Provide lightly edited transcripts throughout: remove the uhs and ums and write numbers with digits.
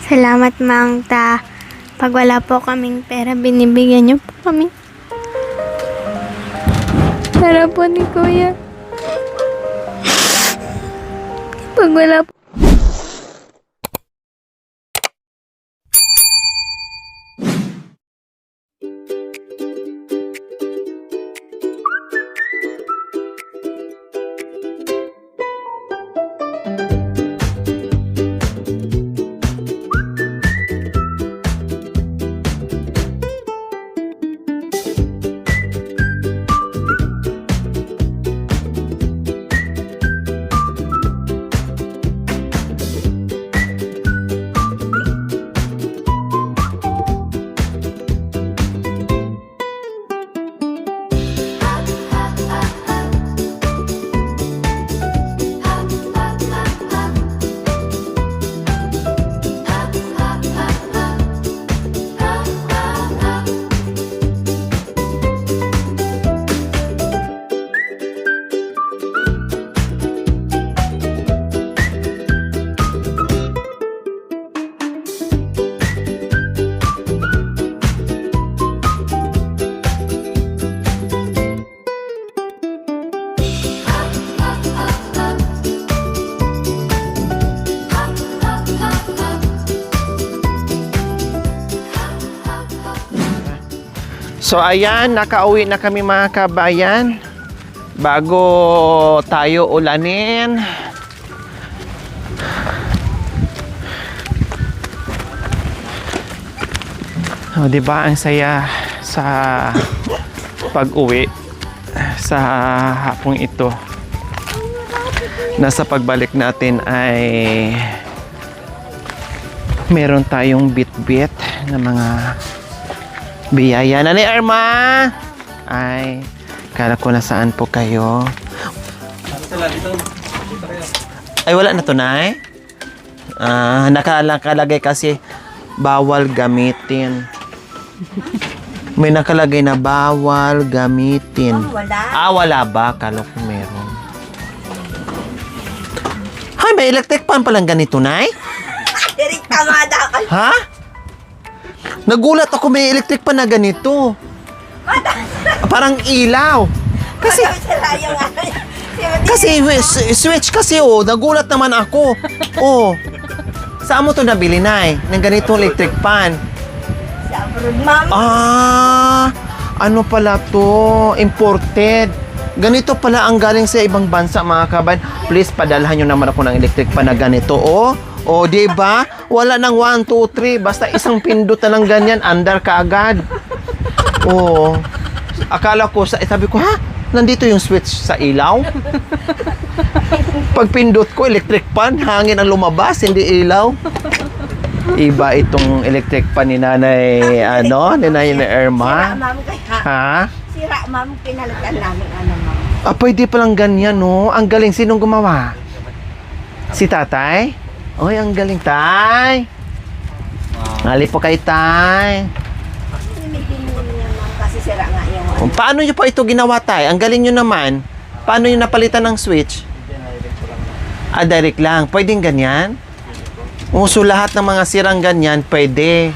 Salamat, Mang Ta. Pag wala po kaming pera, binibigyan niyo po kami. Para po ni Kuya. Pag wala po. So ayan, nakauwi na kami mga kabayan. Bago tayo ulanin. Oh, 'di ba ang saya sa pag-uwi sa hapong ito. Nasa pagbalik natin ay meron tayong bit-bit na mga biyaya. Nanay Irma! Ay, kala ko nasaan po kayo. Ay, wala na to, Nay? Nakalagay kasi bawal gamitin. May nakalagay na bawal gamitin. Wala. Wala ba? Kala ko meron. Hay, may electric fan palang ganito, Nay? Direk tamada ka. Ha? Nagulat ako may electric pan na ganito. Parang ilaw. Kasi switch kasi nagulat naman ako. Saan mo to nabili, Nay? Ng ganitong electric pan? Sa abroad, ma'am. Ano pala to? Imported. Ganito pala ang galing sa ibang bansa, mga kabayan. Please, padalhan nyo naman ako ng electric pan na ganito, di ba? Wala nang 1, 2, 3. Basta isang pindot na lang ganyan, andar ka agad. Akala ko, sabi ko, nandito yung switch sa ilaw? Pag pindot ko, electric fan, hangin ang lumabas, hindi ilaw. Iba itong electric fan ni Nanay, ni Nanay Irma. Sira, ma'am. Ha? Sira, ma'am. Pinalitan namin, ma'am. Pwede palang ganyan, no? Ang galing. Sinong gumawa? Si tatay? Oy, ang galing, Tay. Hali po kay Tay. Hinimigin niya, ma'am, kasi sira nga yung Paano nyo pa ito ginawa, Tay? Ang galing nyo naman. Paano nyo napalitan ng switch? Direct lang. Pwedeng ganyan? So lahat ng mga sirang ganyan, pwede.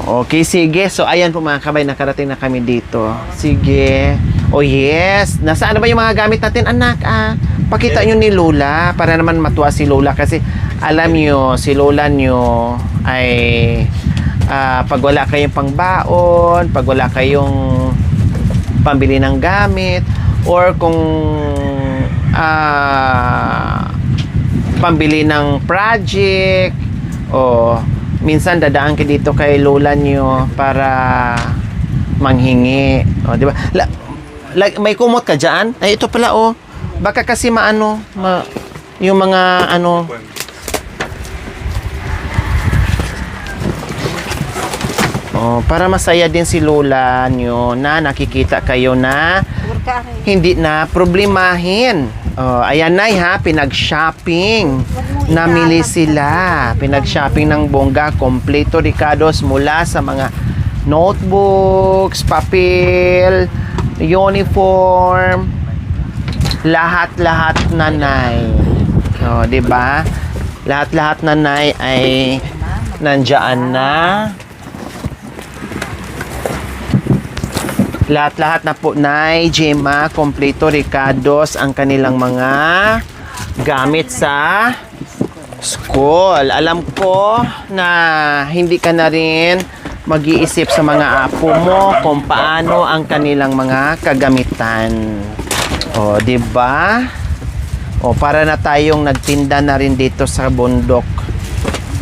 Okay, sige. So, ayan po mga kabay, nakarating na kami dito. Sige. Yes. Nasaan na ba yung mga gamit natin, anak? Pakita nyo ni Lola para naman matuwa si Lola kasi alam nyo, si Lola nyo ay pag wala kayong pangbaon, pag wala kayong pambili ng gamit, or kung pambili ng project, minsan dadaan kayo dito kay Lola nyo para manghingi. Di ba? May kumot ka dyan? Ay, ito pala, baka kasi yung mga para masaya din si Lola nyo na nakikita kayo na hindi na problemahin. Ayan, Nay, pinag-shopping. Namili sila. Pinag-shopping ng bongga. Kompleto Ricados mula sa mga notebooks, papel, uniform, lahat-lahat, Nanay. 'Di ba? Lahat-lahat na nay ay nandiyan na. Lahat-lahat na po nay, Gemma, kompleto, Ricardos, ang kanilang mga gamit sa school. Alam ko na hindi ka na rin mag-iisip sa mga apo mo kung paano ang kanilang mga kagamitan. O, di ba? O, para na tayong nagtinda na rin dito sa bundok.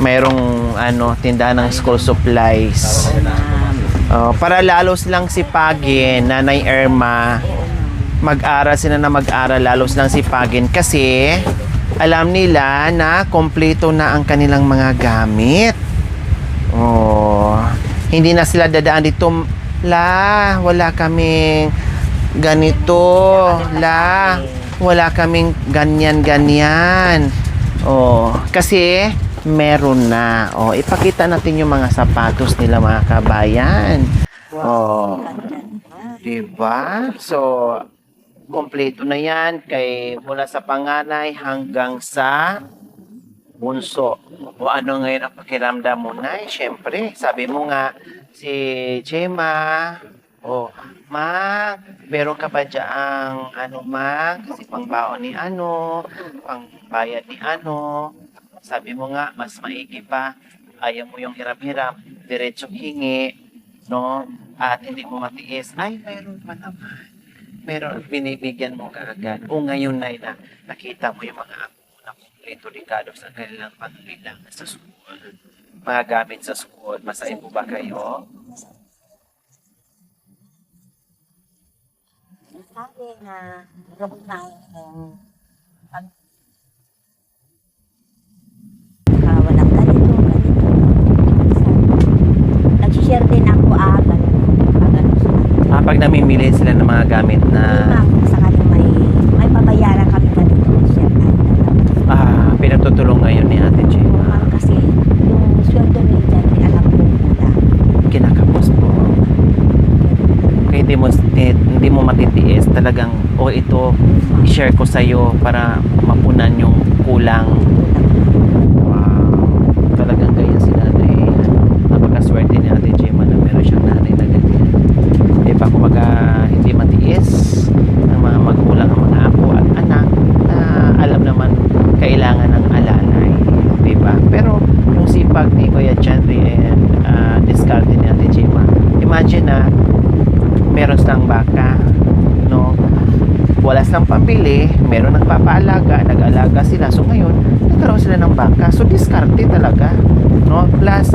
Mayroong tindahan ng school supplies. O, para lalo silang sipagin, Nanay Irma, mag-aral sila na mag-aral, lalo silang sipagin kasi alam nila na kompleto na ang kanilang mga gamit. Oh, hindi na sila dadaan dito, wala kaming ganito, wala kaming ganyan. Oh, kasi meron na. Oh, ipakita natin yung mga sapatos nila, mga kabayan. Oh, diba? So, kompleto na yan mula sa panganay hanggang sa bunso. O ano ngayon ang pakiramdam mo, Nay? Siyempre, sabi mo nga, si Gemma, Ma, meron ka ba dyaang Ma? Kasi pangbaon ni pangbayad ni Sabi mo nga, mas maigi pa, ayaw mo yung hirap-hirap, diretso hingi, no? At hindi mo matiis, ay, meron pa naman. Meron, binibigyan mo kaagad. O ngayon na nakita mo yung mga apo na kompleto Ricardo sa kanilang pangailangan sa school. Mga gamit sa school. Masahin po ba kayo? Sabi na gabot na walang ganito. Nag-share din ako Pag namimili sila ng mga gamit na sakaling may pabayaran kami na dito, share pinagtutulong ngayon ni Ate Gemma. kasi yung sweldo niya dyan, may alam ko mula. Kinakapos po. Kaya hindi mo matitiis talagang, ito, i-share ko sa'yo para mapunan yung kulang. Wow. Talagang ganyan si nanay. Napakaswerte ni Ate Gemma na meron siyang nanay na ganyan. Diba, kumbaga, hindi matiis ng mga magulang, ang mga apo at anak na alam naman kailangan ng alalay. Diba? Pero, yung sipag ni Kuya Chandri and discard ni Ate Gemma, imagine na meron silang baka, no? Wala silang pambili, meron nagpapaalaga, nag-alaga sila. So ngayon, nagkaroon sila ng baka. So diskarte talaga, no? Plus,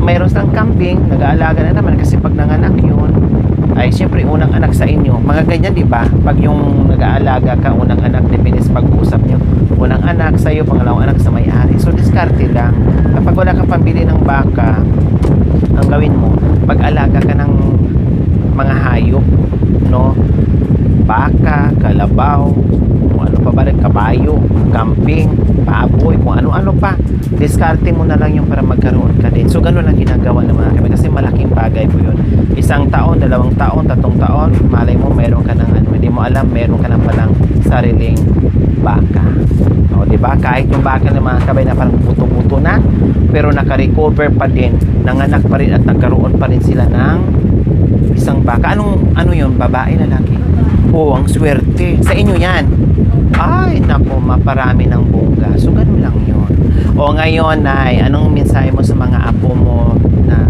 mayroon silang kambing, nag-aalaga na naman kasi pag nanganak yun, ay siyempre unang anak sa inyo. Mga ganyan, di ba? Pag yung nag-aalaga ka, unang anak, depende sa pag-uusap nyo. Unang anak sa iyo, pangalawang anak sa may-ari. So diskarte lang. Kapag wala kang pambili ng baka, ang gawin mo, pag-alaga ka ng mga hayop, no? Baka, kalabaw, kung ano pa ba rin, kabayo, kambing, baboy, kung ano-ano pa. Diskarte mo na lang yung para magkaroon ka din. So, ganun lang ginagawa ng mga kami kasi malaking bagay po yun. 1 taon, 2 taon, 3 taon, malay mo, meron ka ng hindi mo alam, meron ka ng palang sariling baka. O, diba? Kahit yung baka ng mga kabay na parang buto-buto na, pero naka-recover pa din, nanganak pa rin at nagkaroon pa rin sila ng isang baka. Ano yun? Babae, lalaki? Oo, ang swerte. Sa inyo yan. Ay, naku, maparami ng bongga. So, ganun lang yun. O ngayon, Nay, anong mensahe mo sa mga apo mo na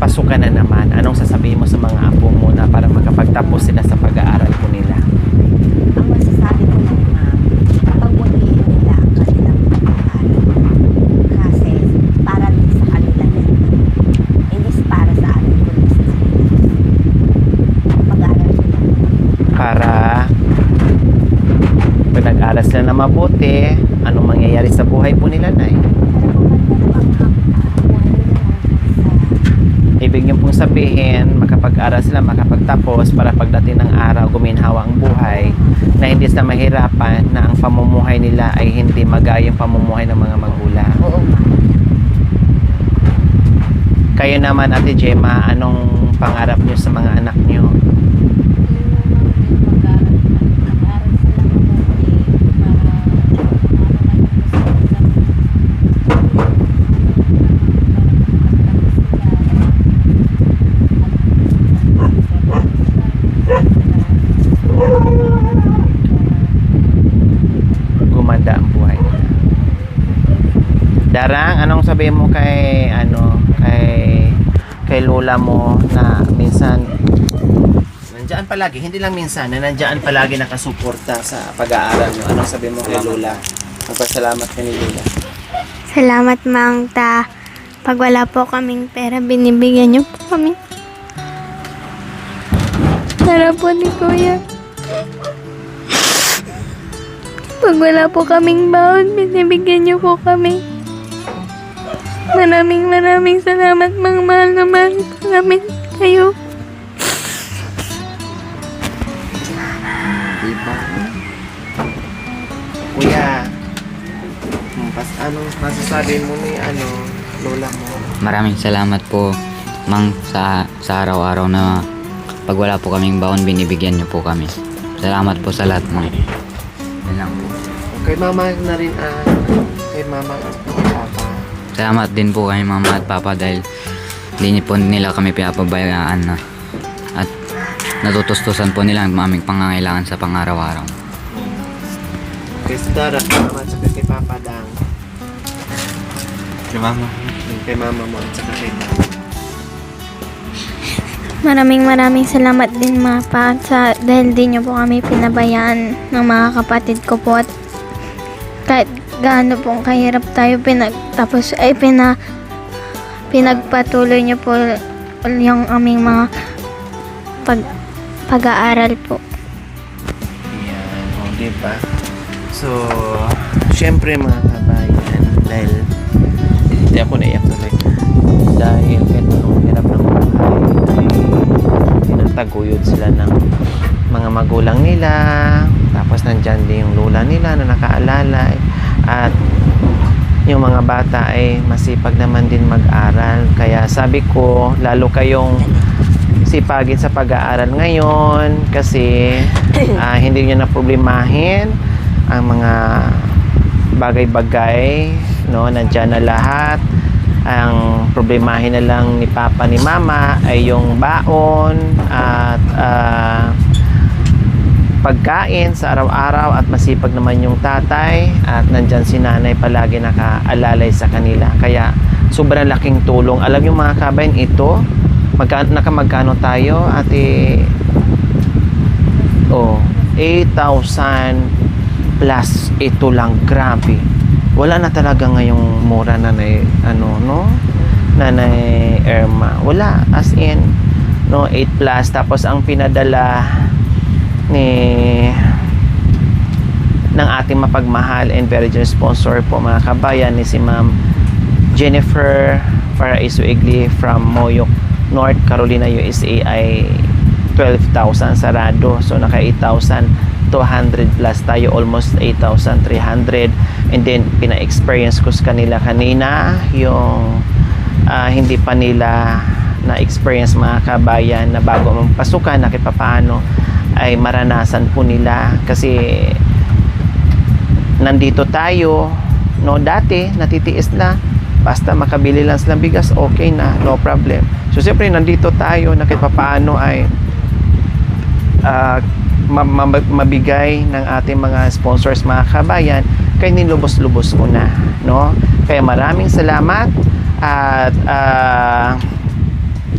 pasukan na naman? Anong sasabihin mo sa mga apo mo na para makapagtapos sila sa pag-aaral po nila? Ang masasabi ko lang, ma'am, pagbutihin nila ang kanilang pag-aaral. Kasi para din sa kanila yan. Hindi para sa atin, kundi sa pag-aaral sila. Para pag nag-aral sila na mabuti, anong mangyayari sa buhay po nila, Nay? Ibig niyo pong sabihin, makapag-aral sila, makapagtapos para pagdating ng araw, guminhawa ang buhay na hindi sila mahirapan, na ang pamumuhay nila ay hindi magayang pamumuhay ng mga magulang. Oo, ma'am. Kayo naman, Ate Gemma, anong pangarap niyo sa mga anak niyo? Darang, anong sabihin mo kay kay lola mo na minsan nandiyan palagi, hindi lang minsan, na nandiyan palagi nakasuporta sa pag-aaral mo. Anong sabihin mo kay lola? Magpasalamat ka ni lola. Salamat, Mang Ta. Pag wala po kaming pera, binibigyan niyo po kami. Tara po ni Kuya. Pag wala po kaming baon, binibigyan niyo po kami. Maraming salamat, Mang. Mahal na mahal po namin kayo. Diba? Kuya, anong masasabi mo ni lola mo? Maraming salamat po, Mang, sa araw-araw na pag wala po kaming baon, binibigyan niyo po kami. Salamat po sa lahat, Mang. Yan lang po. Kay mama na rin kay mama at papa. Salamat din po kay Mama at Papa dahil hindi po nila kami pinapabayaan na at natutustusan po nila ang aming pangangailangan sa pang-araw-araw. Kay Dara, mama at saka kay papa dang. Kay Mama. Kay mama mo at saka kay dang. Maraming salamat din, Ma, Pa, dahil di niyo po kami pinabayaan ng mga kapatid ko po at kahit gaano pong kahirap tayo pinagpatuloy niyo po yung aming mga pag-aaral po. Yan, diba? So, syempre mga kabayan, dahil hindi ako naiyak tuloy. Dahil kahit anong hirap ng buhay ay tinataguyod sila ng mga magulang nila, tapos nandyan din yung lola nila na nakaalala, at yung mga bata ay masipag naman din mag-aral. Kaya sabi ko, lalo kayong sipagin sa pag-aaral ngayon kasi hindi nyo na problemahin ang mga bagay-bagay, no? Nandyan na lahat. Ang problemahin na lang ni Papa ni Mama ay yung baon at pagkain sa araw-araw, at masipag naman yung tatay at nandyan si nanay palagi nakaalalay sa kanila. Kaya sobrang laking tulong. Alam yung mga kabayan, ito nakamagkano tayo ate? 8,000 plus ito lang, grabe. Wala na talaga ngayong mura, nanay Nanay Irma. Wala, as in 8 plus. Tapos ang pinadala ng ating mapagmahal and very generous sponsor po mga kabayan ni si Ma'am Jennifer Paraiso Igli from Moyoc, North Carolina, USA ay 12,000 sarado. So naka 8,200 plus tayo, almost 8,300. And then pina-experience ko sa kanila kanina yung hindi pa nila na-experience mga kabayan na bago magpasukan na kahit paano ay maranasan po nila, kasi nandito tayo dati natitiis na basta makabili lang silang bigas, okay na, no problem. So siyempre nandito tayo na kahit paano ay mabigay ng ating mga sponsors mga kabayan, kaya nilubos-lubos ko na, no? Kaya maraming salamat at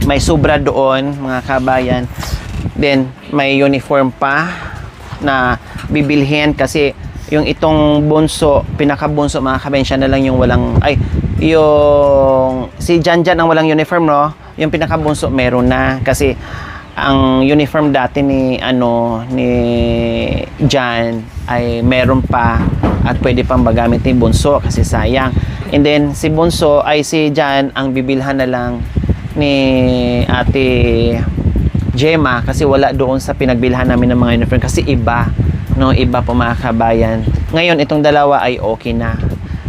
may sobra doon mga kabayan. Then may uniform pa na bibilhin, kasi yung itong bunso, pinakabunso mga kabayan, siya na lang yung walang, yung si Janjan ang walang uniform, no? Yung pinakabunso meron na, kasi ang uniform dati ni Jan ay meron pa at pwede pang magamit ni Bunso kasi sayang. And then si Jan ang bibilhan na lang ni Ate Gemma, kasi wala doon sa pinagbilhan namin ng mga uniform, kasi iba po mga kabayan. Ngayon itong dalawa ay okay na,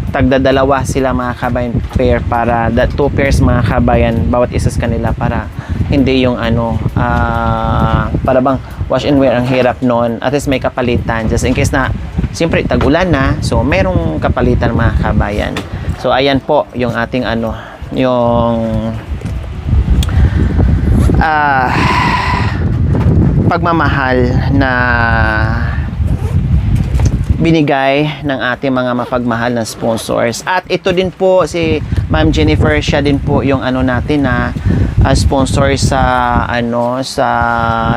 tagdadalawa sila mga kabayan, pair, para 2 pairs mga kabayan bawat isa sa kanila, para hindi yung para bang wash and wear ang hirap noon. At least may kapalitan just in case na siyempre tag-ulan na, so merong kapalitan mga kabayan. So ayan po yung ating yung pagmamahal na binigay ng ating mga mapagmahal na sponsors. At ito din po si Ma'am Jennifer, siya din po yung ano natin na sponsor sa sa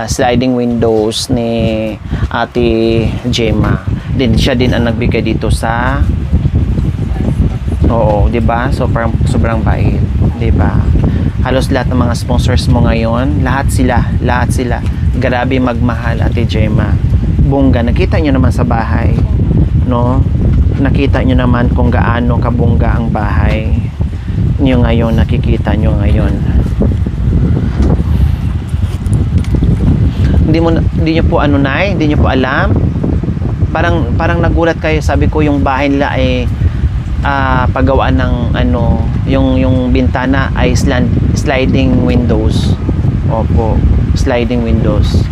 sliding windows ni Ate Gemma. Din siya din ang nagbigay dito sa Oo, 'di ba? So parang sobrang bait, 'di ba? Halos lahat ng mga sponsors mo ngayon, lahat sila. Grabe magmahal, Ate Gemma. Bongga, nakita niyo naman sa bahay, no? Nakita niyo naman kung gaano kabongga ang bahay niyo ngayon, nakikita niyo ngayon. Hindi niyo po hindi niyo po alam. Parang nagulat kayo, sabi ko yung bahay nila ay paggawa ng yung bintana ay sliding windows. Opo, sliding windows.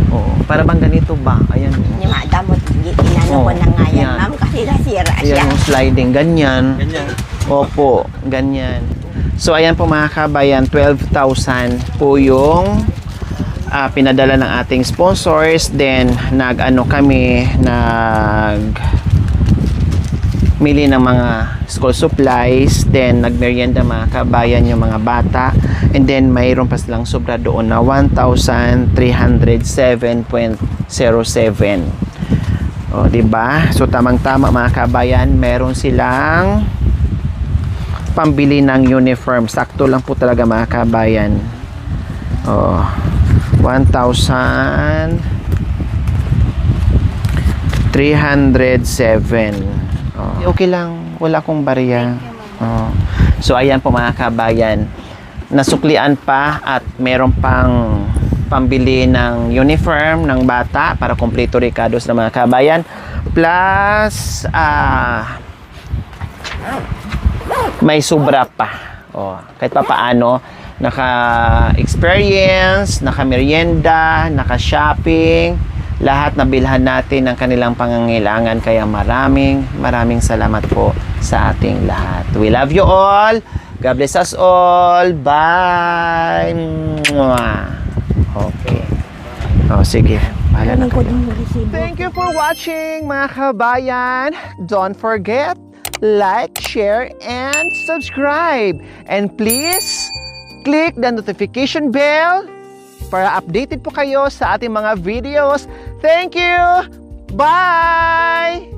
Oo, para bang ganito ba? Ayan. Yung damot, inano ko na nga yan, ma'am, kasi nasira siya. Ayan yung sliding, ganyan. Opo, ganyan. So ayan po mga kabayan, 12,000 po yung pinadala ng ating sponsors. Then mili ng mga school supplies, then nagmerienda mga kabayan yung mga bata, and then mayroon pa silang sobra doon na 1,307.07. O, diba? So tamang-tama mga kabayan, meron silang pambili ng uniform. Sakto lang po talaga mga kabayan. O, 1,307. Okay lang, wala akong barya. So ayan po mga kabayan, nasuklian pa at meron pang pambili ng uniform ng bata para kompleto recados ng mga kabayan, plus may sobra pa. Kahit pa paano, naka-experience, naka-merienda, naka-shopping, lahat nabilhan natin ng kanilang pangangailangan. Kaya maraming salamat po sa ating lahat. We love you all. God bless us all. Bye. Okay. Sige. Bahala na kayo. Thank you for watching mga kabayan. Don't forget, like, share, and subscribe. And please, click the notification bell para updated po kayo sa ating mga videos. Thank you! Bye!